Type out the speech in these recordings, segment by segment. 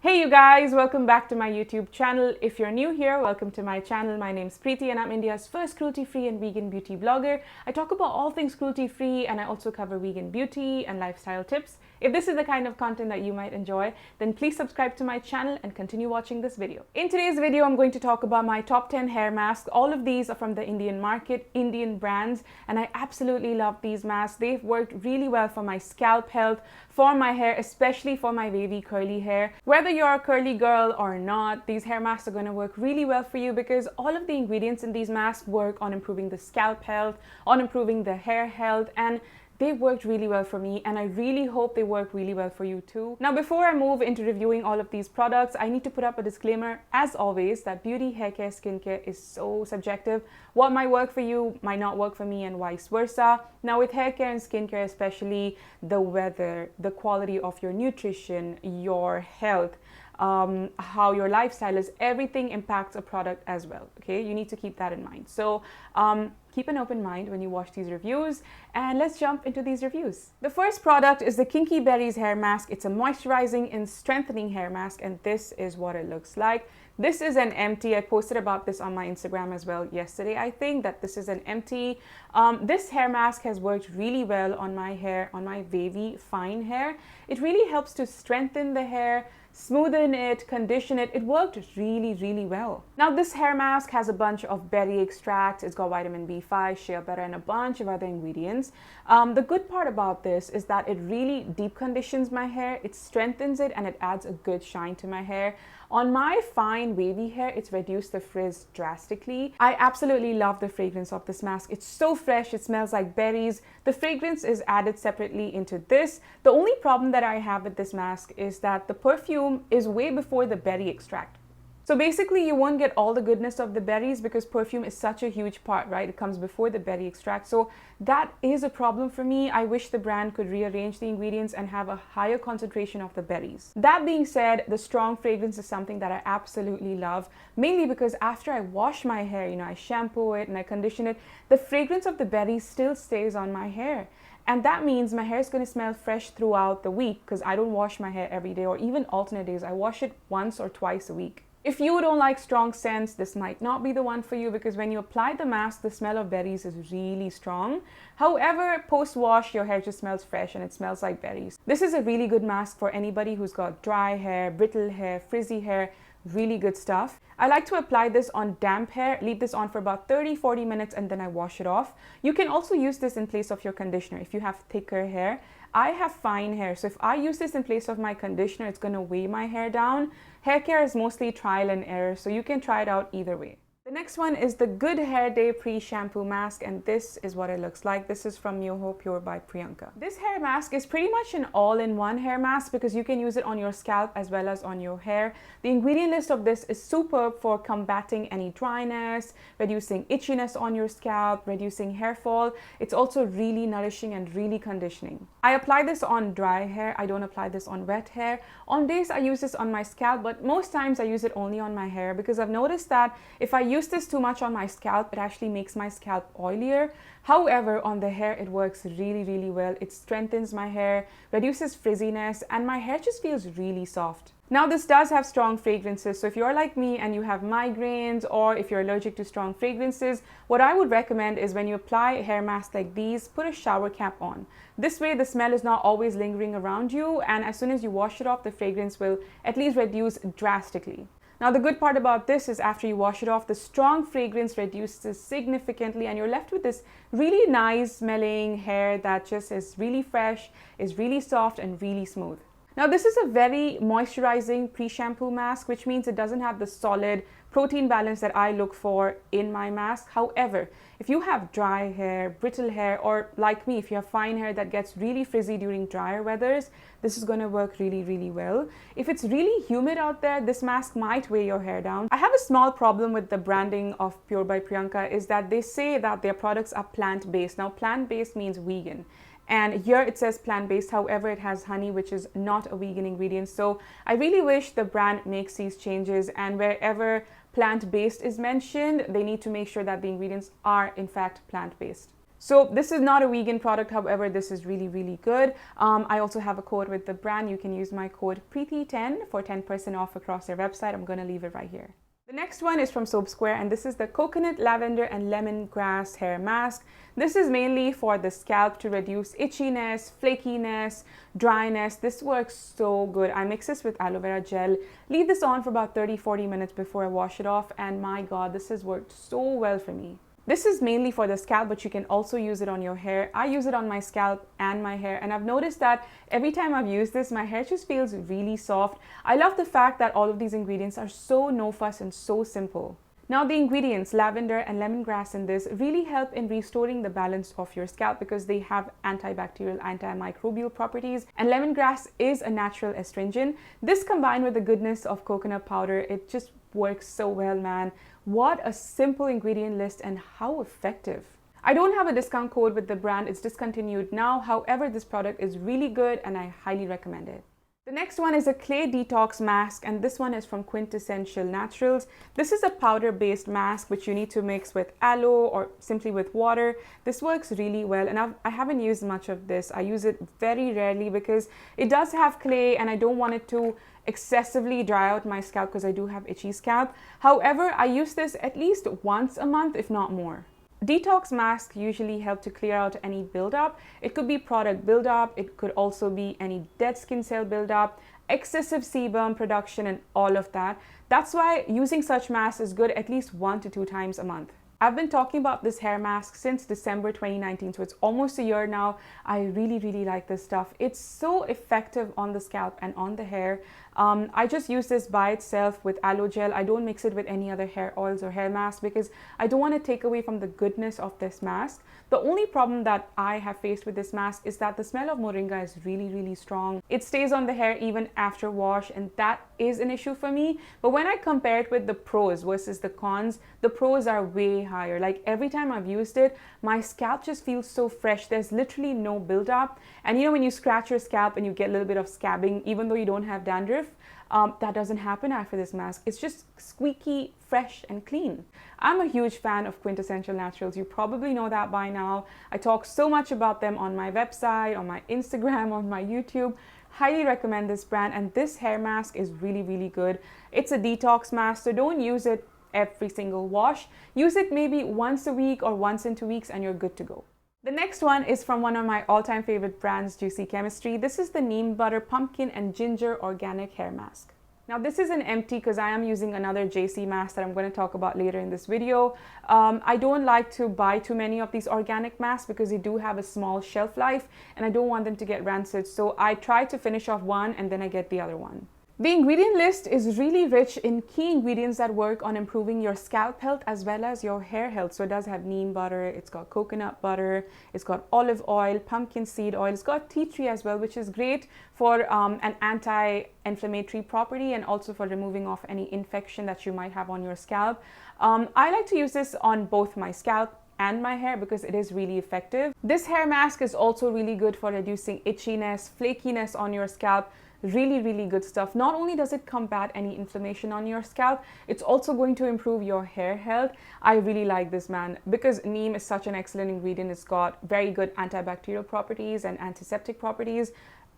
Hey you guys, welcome back to my YouTube channel. If you're new here, welcome to my channel. My name's Preeti and I'm India's first cruelty-free and vegan beauty blogger. I talk about all things cruelty-free and I also cover vegan beauty and lifestyle tips. If this is the kind of content that you might enjoy, then please subscribe to my channel and continue watching this video. In today's video, I'm going to talk about my top 10 hair masks. All of these are from the Indian market, Indian brands, and I absolutely love these masks. They've worked really well for my scalp health, for my hair, especially for my wavy curly hair. Whether you're a curly girl or not, these hair masks are going to work really well for you because all of the ingredients in these masks work on improving the scalp health, on improving the hair health, and they worked really well for me, and I really hope they work really well for you too. Now, before I move into reviewing all of these products, I need to put up a disclaimer, as always, that beauty, hair care, skincare is so subjective. What might work for you might not work for me and vice versa. Now, with hair care and skincare especially, the weather, the quality of your nutrition, your health, how your lifestyle is, everything impacts a product as well. Okay, you need to keep that in mind. So keep an open mind when you watch these reviews, and let's jump into these reviews. The first product is the Kinky Berries hair mask. It's a moisturizing and strengthening hair mask, and this is what it looks like. This is an empty. I posted about this on my Instagram as well yesterday. I think that this is an empty. This hair mask has worked really well on my hair, on my wavy, fine hair. It really helps to strengthen the hair, smoothen it, condition it. It worked really, really well. Now, this hair mask has a bunch of berry extracts. It's got vitamin B5, shea butter, and a bunch of other ingredients. The good part about this is that it really deep conditions my hair, it strengthens it, and it adds a good shine to my hair. On my fine wavy hair, it's reduced the frizz drastically. I absolutely love the fragrance of this mask. It's so fresh, it smells like berries. The fragrance is added separately into this. The only problem that I have with this mask is that the perfume is way before the berry extract. So basically, you won't get all the goodness of the berries because perfume is such a huge part, right? It comes before the berry extract. So that is a problem for me. I wish the brand could rearrange the ingredients and have a higher concentration of the berries. That being said, the strong fragrance is something that I absolutely love, mainly because after I wash my hair, I shampoo it and I condition it, the fragrance of the berries still stays on my hair. And that means my hair is going to smell fresh throughout the week because I don't wash my hair every day or even alternate days. I wash it once or twice a week. If you don't like strong scents, this might not be the one for you because when you apply the mask, the smell of berries is really strong. However, post-wash, your hair just smells fresh and it smells like berries. This is a really good mask for anybody who's got dry hair, brittle hair, frizzy hair, really good stuff. I like to apply this on damp hair, leave this on for about 30-40 minutes, and then I wash it off. You can also use this in place of your conditioner if you have thicker hair. I have fine hair, so if I use this in place of my conditioner, it's going to weigh my hair down. Hair care is mostly trial and error, so you can try it out either way. The next one is the Good Hair Day Pre-Shampoo Mask, and this is what it looks like. This is from Yoho Pure by Priyanka. This hair mask is pretty much an all-in-one hair mask because you can use it on your scalp as well as on your hair. The ingredient list of this is superb for combating any dryness, reducing itchiness on your scalp, reducing hair fall. It's also really nourishing and really conditioning. I apply this on dry hair. I don't apply this on wet hair. On days I use this on my scalp, but most times I use it only on my hair because I've noticed that if I use this too much on my scalp, it actually makes my scalp oilier. However, on the hair, it works really, really well. It strengthens my hair, reduces frizziness, and my hair just feels really soft. Now, this does have strong fragrances, so if you're like me and you have migraines or if you're allergic to strong fragrances, what I would recommend is when you apply a hair mask like these, put a shower cap on. This way, the smell is not always lingering around you, and as soon as you wash it off, the fragrance will at least reduce drastically. Now, the good part about this is after you wash it off, the strong fragrance reduces significantly and you're left with this really nice smelling hair that just is really fresh, is really soft and really smooth. Now, this is a very moisturizing pre-shampoo mask, which means it doesn't have the solid protein balance that I look for in my mask. However, if you have dry hair, brittle hair, or like me, if you have fine hair that gets really frizzy during drier weathers, this is going to work really, really well. If it's really humid out there, this mask might weigh your hair down. I have a small problem with the branding of Pure by Priyanka is that they say that their products are plant-based. Now, plant-based means vegan. And here it says plant-based, however, it has honey, which is not a vegan ingredient. So I really wish the brand makes these changes, and wherever plant-based is mentioned, they need to make sure that the ingredients are in fact plant-based. So this is not a vegan product, however, this is really, really good. I also have a code with the brand. You can use my code Preiti10 for 10% off across their website. I'm going to leave it right here. The next one is from Soap Square, and this is the Coconut, Lavender and Lemongrass Hair Mask. This is mainly for the scalp to reduce itchiness, flakiness, dryness. This works so good. I mix this with aloe vera gel, leave this on for about 30-40 minutes before I wash it off, and my god, this has worked so well for me. This is mainly for the scalp, but you can also use it on your hair. I use it on my scalp and my hair, and I've noticed that every time I've used this, my hair just feels really soft. I love the fact that all of these ingredients are so no fuss and so simple. Now the ingredients, lavender and lemongrass in this, really help in restoring the balance of your scalp because they have antibacterial, antimicrobial properties, and lemongrass is a natural astringent. This combined with the goodness of coconut powder, it just works so well, man. What a simple ingredient list and how effective. I don't have a discount code with the brand, it's discontinued now. However, this product is really good and I highly recommend it. The next one is a clay detox mask, and this one is from Quintessential Naturals. This is a powder-based mask which you need to mix with aloe or simply with water. This works really well, and I haven't used much of this. I use it very rarely because it does have clay and I don't want it to excessively dry out my scalp because I do have itchy scalp. However, I use this at least once a month, if not more. Detox masks usually help to clear out any buildup. It could be product buildup, it could also be any dead skin cell buildup, excessive sebum production and all of that. That's why using such masks is good at least 1 to 2 times a month. I've been talking about this hair mask since December 2019, so it's almost a year now. I really, really like this stuff. It's so effective on the scalp and on the hair. I just use this by itself with aloe gel. I don't mix it with any other hair oils or hair masks because I don't want to take away from the goodness of this mask. The only problem that I have faced with this mask is that the smell of moringa is really, really strong. It stays on the hair even after wash, and that is an issue for me. But when I compare it with the pros versus the cons, the pros are way higher. Like every time I've used it, my scalp just feels so fresh. There's literally no buildup. And you know, when you scratch your scalp and you get a little bit of scabbing, even though you don't have dandruff, that doesn't happen after this mask. It's just squeaky, fresh and clean. I'm a huge fan of Quintessential Naturals. You probably know that by now. I talk so much about them on my website, on my Instagram, on my YouTube. Highly recommend this brand, and this hair mask is really, really good. It's a detox mask, so don't use it every single wash. Use it maybe once a week or once in 2 weeks and you're good to go. The next one is from one of my all-time favorite brands, Juicy Chemistry. This is the Neem Butter Pumpkin and Ginger Organic Hair Mask. Now this is an empty because I am using another JC mask that I'm going to talk about later in this video. I don't like to buy too many of these organic masks because they do have a small shelf life and I don't want them to get rancid. So I try to finish off one and then I get the other one. The ingredient list is really rich in key ingredients that work on improving your scalp health as well as your hair health. So it does have neem butter, it's got coconut butter, it's got olive oil, pumpkin seed oil, it's got tea tree as well, which is great for an anti-inflammatory property and also for removing off any infection that you might have on your scalp. I like to use this on both my scalp and my hair because it is really effective. This hair mask is also really good for reducing itchiness, flakiness on your scalp. Really, really good stuff. Not only does it combat any inflammation on your scalp, it's also going to improve your hair health. I really like this, man, because neem is such an excellent ingredient. It's got very good antibacterial properties and antiseptic properties.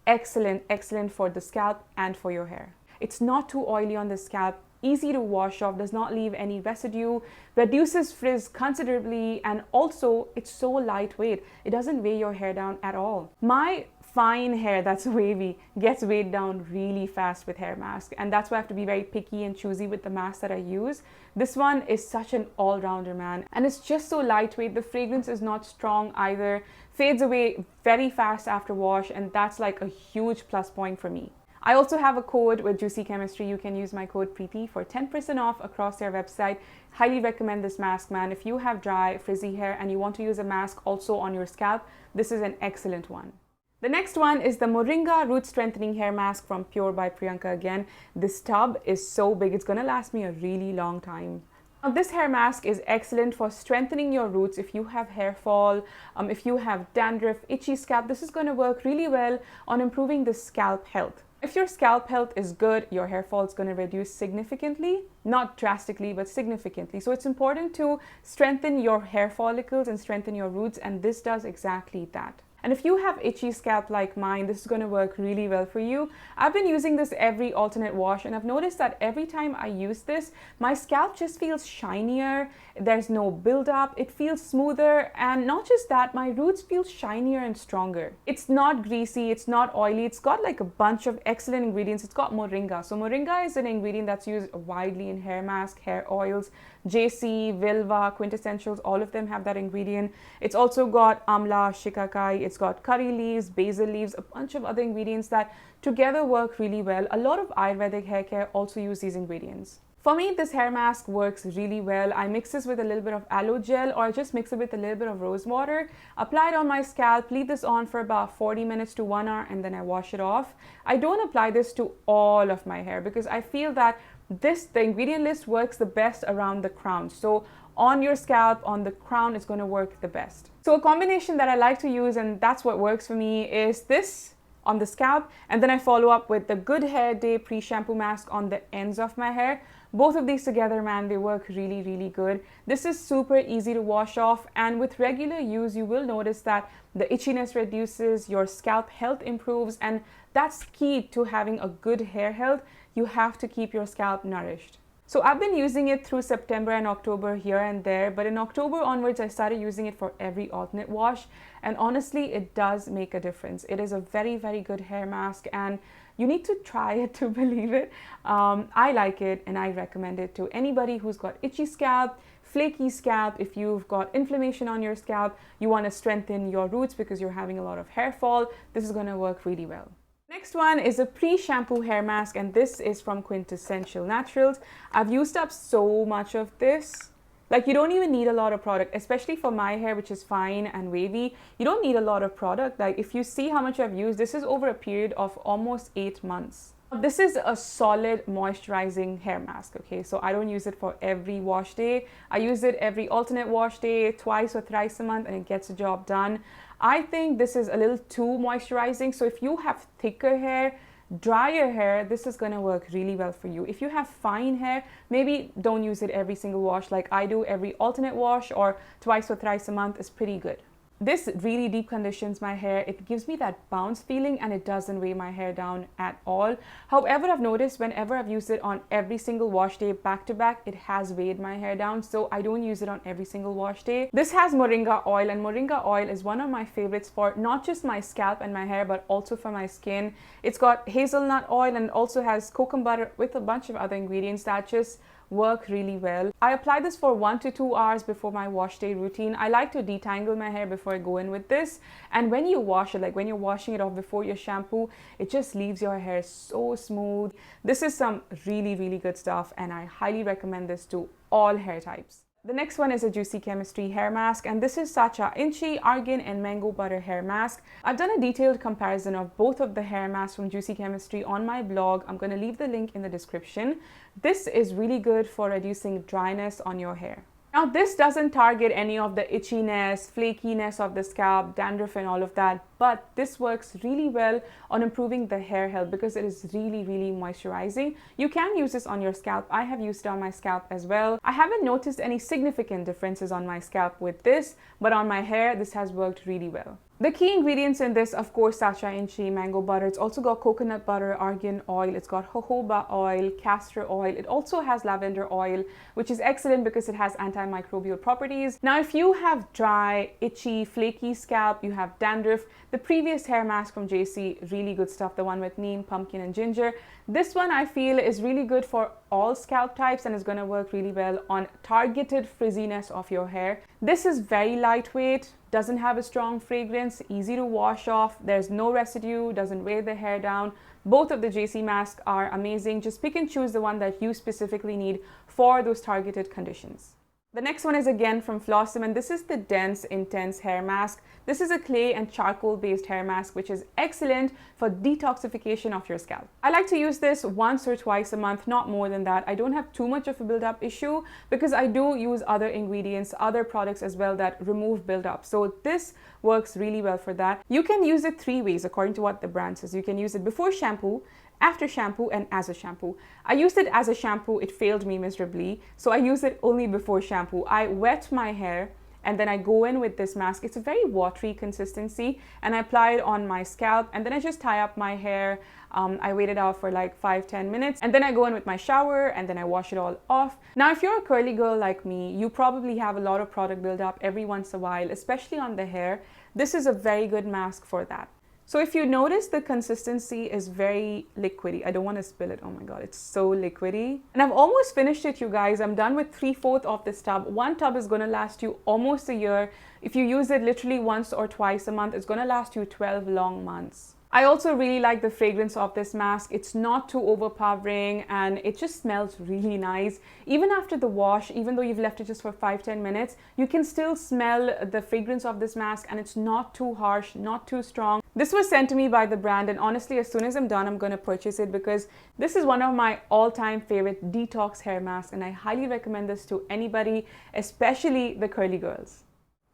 Excellent, excellent for the scalp and for your hair. It's not too oily on the scalp, easy to wash off, does not leave any residue, reduces frizz considerably, and also it's so lightweight. It doesn't weigh your hair down at all. My fine hair that's wavy gets weighed down really fast with hair mask, and that's why I have to be very picky and choosy with the mask that I use. This one is such an all-rounder, man, and it's just so lightweight. The fragrance is not strong either, fades away very fast after wash, and that's like a huge plus point for me. I also have a code with Juicy Chemistry. You can use my code Preiti for 10% off across their website. Highly recommend this mask, man. If you have dry, frizzy hair and you want to use a mask also on your scalp, this is an excellent one. The next one is the Moringa Root Strengthening Hair Mask from Pure by Priyanka again. This tub is so big, it's gonna last me a really long time. Now, this hair mask is excellent for strengthening your roots. If you have hair fall, if you have dandruff, itchy scalp, this is going to work really well on improving the scalp health. If your scalp health is good, your hair fall is going to reduce significantly, not drastically, but significantly. So it's important to strengthen your hair follicles and strengthen your roots, and this does exactly that. And if you have itchy scalp like mine, this is going to work really well for you. I've been using this every alternate wash, and I've noticed that every time I use this, my scalp just feels shinier. There's no buildup. It feels smoother. And not just that, my roots feel shinier and stronger. It's not greasy. It's not oily. It's got like a bunch of excellent ingredients. It's got moringa. So moringa is an ingredient that's used widely in hair masks, hair oils. JC, Vilva, Quintessentials, all of them have that ingredient. It's also got amla, shikakai, it's got curry leaves, basil leaves, a bunch of other ingredients that together work really well. A lot of Ayurvedic hair care also use these ingredients. For me, this hair mask works really well. I mix this with a little bit of aloe gel, or I just mix it with a little bit of rose water. Apply it on my scalp, leave this on for about 40 minutes to 1 hour, and then I wash it off. I don't apply this to all of my hair because I feel that the ingredient list works the best around the crown. So on your scalp, on the crown, it's going to work the best. So a combination that I like to use, and that's what works for me, is this on the scalp, and then I follow up with the Good Hair Day pre-shampoo mask on the ends of my hair. Both of these together, man, they work really, really good. This is super easy to wash off, and with regular use, you will notice that the itchiness reduces, your scalp health improves, and that's key to having a good hair health. You have to keep your scalp nourished. So I've been using it through September and October here and there, but in October onwards, I started using it for every alternate wash, and honestly, it does make a difference. It is a very, very good hair mask, and you need to try it to believe it. I like it, and I recommend it to anybody who's got itchy scalp, flaky scalp. If you've got inflammation on your scalp, you want to strengthen your roots because you're having a lot of hair fall, this is going to work really well. Next one is a pre-shampoo hair mask, and this is from Quintessential Naturals. I've used up so much of this. Like, you don't even need a lot of product, especially for my hair, which is fine and wavy. You don't need a lot of product. Like, if you see how much I've used, this is over a period of almost 8 months. This is a solid moisturizing hair mask, okay? So I don't use it for every wash day. I use it every alternate wash day, twice or thrice a month, and it gets the job done. I think this is a little too moisturizing. So if you have thicker hair, drier hair, this is going to work really well for you. If you have fine hair, maybe don't use it every single wash like I do. Every alternate wash or twice or thrice a month is pretty good. This really deep conditions my hair. It gives me that bounce feeling, and it doesn't weigh my hair down at all. However, I've noticed whenever I've used it on every single wash day back to back, it has weighed my hair down. So I don't use it on every single wash day. This has moringa oil, and moringa oil is one of my favorites for not just my scalp and my hair, but also for my skin. It's got hazelnut oil and also has coconut butter with a bunch of other ingredients that just work really well. I apply this for 1 to 2 hours before my wash day routine. I like to detangle my hair before I go in with this, and when you wash it, like when you're washing it off before your shampoo, it just leaves your hair so smooth. This is some really, really good stuff, and I highly recommend this to all hair types. The next one is a Juicy Chemistry hair mask, and this is Sacha Inchi, Argan and Mango Butter hair mask. I've done a detailed comparison of both of the hair masks from Juicy Chemistry on my blog. I'm going to leave the link in the description. This is really good for reducing dryness on your hair. Now, this doesn't target any of the itchiness, flakiness of the scalp, dandruff and all of that, but this works really well on improving the hair health because it is really, really moisturizing. You can use this on your scalp. I have used it on my scalp as well. I haven't noticed any significant differences on my scalp with this, but on my hair, this has worked really well. The key ingredients in this, of course, Sacha Inchi, mango butter. It's also got coconut butter, argan oil. It's got jojoba oil, castor oil. It also has lavender oil, which is excellent because it has antimicrobial properties. Now, if you have dry, itchy, flaky scalp, you have dandruff, the previous hair mask from JC, really good stuff. The one with neem, pumpkin and ginger. This one I feel is really good for all scalp types and is going to work really well on targeted frizziness of your hair. This is very lightweight, doesn't have a strong fragrance, easy to wash off, there's no residue, doesn't weigh the hair down. Both of the JC masks are amazing. Just pick and choose the one that you specifically need for those targeted conditions. The next one is again from Flawsome, and this is the Dense Intense Hair Mask. This is a clay and charcoal based hair mask which is excellent for detoxification of your scalp. I like to use this once or twice a month, not more than that. I don't have too much of a build-up issue because I do use other ingredients, other products as well that remove build-up. So this works really well for that. You can use it 3 ways according to what the brand says. You can use it before shampoo, after shampoo and as a shampoo. I used it as a shampoo, it failed me miserably, so I use it only before shampoo. I wet my hair and then I go in with this mask. It's a very watery consistency, and I apply it on my scalp, and then I just tie up my hair. I wait it out for like 5-10 minutes, and then I go in with my shower and then I wash it all off. Now, if you're a curly girl like me, you probably have a lot of product buildup every once in a while, especially on the hair. This is a very good mask for that. So if you notice, the consistency is very liquidy. I don't want to spill it. Oh my God, it's so liquidy. And I've almost finished it, you guys. I'm done with 3/4 of this tub. One tub is going to last you almost a year. If you use it literally once or twice a month, it's going to last you 12 long months. I also really like the fragrance of this mask. It's not too overpowering and it just smells really nice. Even after the wash, even though you've left it just for 5-10 minutes, you can still smell the fragrance of this mask, and it's not too harsh, not too strong. This was sent to me by the brand, and honestly, as soon as I'm done, I'm going to purchase it because this is one of my all-time favorite detox hair masks, and I highly recommend this to anybody, especially the curly girls.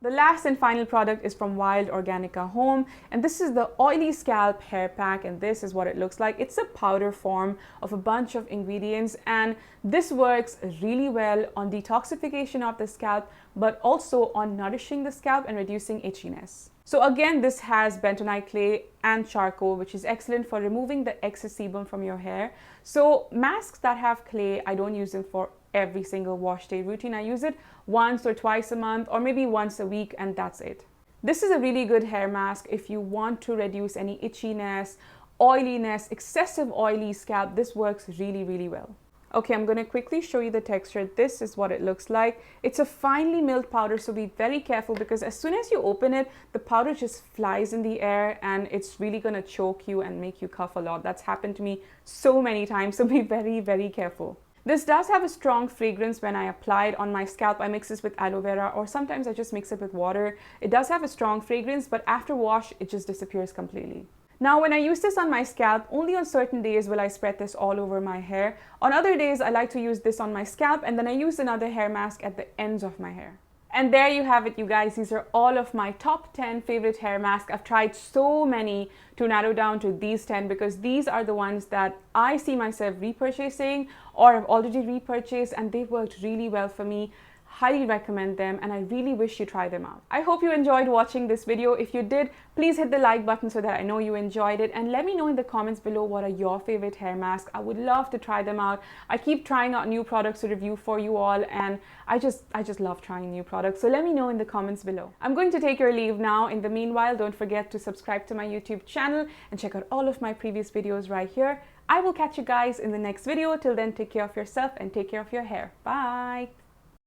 The last and final product is from Wild Organica Home, and this is the Oily Scalp Hair Pack, and this is what it looks like. It's a powder form of a bunch of ingredients, and this works really well on detoxification of the scalp, but also on nourishing the scalp and reducing itchiness. So again, this has bentonite clay and charcoal, which is excellent for removing the excess sebum from your hair. So masks that have clay, I don't use them for every single wash day routine. I use it once or twice a month, or maybe once a week, and that's it. This is a really good hair mask if you want to reduce any itchiness, oiliness, excessive oily scalp. This works really, really well. Okay, I'm going to quickly show you the texture. This is what it looks like. It's a finely milled powder, so be very careful because as soon as you open it, the powder just flies in the air and it's really going to choke you and make you cough a lot. That's happened to me so many times, so be very, very careful. This does have a strong fragrance when I apply it on my scalp. I mix this with aloe vera, or sometimes I just mix it with water. It does have a strong fragrance, but after wash, it just disappears completely. Now, when I use this on my scalp, only on certain days will I spread this all over my hair. On other days, I like to use this on my scalp, and then I use another hair mask at the ends of my hair. And there you have it, you guys. These are all of my top 10 favorite hair masks. I've tried so many to narrow down to these 10 because these are the ones that I see myself repurchasing or have already repurchased, and they've worked really well for me. Highly recommend them, and I really wish you try them out. I hope you enjoyed watching this video. If you did, please hit the like button so that I know you enjoyed it, and let me know in the comments below what are your favorite hair masks. I would love to try them out. I keep trying out new products to review for you all, and I just love trying new products. So let me know in the comments below. I'm going to take your leave now. In the meanwhile, don't forget to subscribe to my YouTube channel and check out all of my previous videos right here. I will catch you guys in the next video. Till then, take care of yourself and take care of your hair. Bye.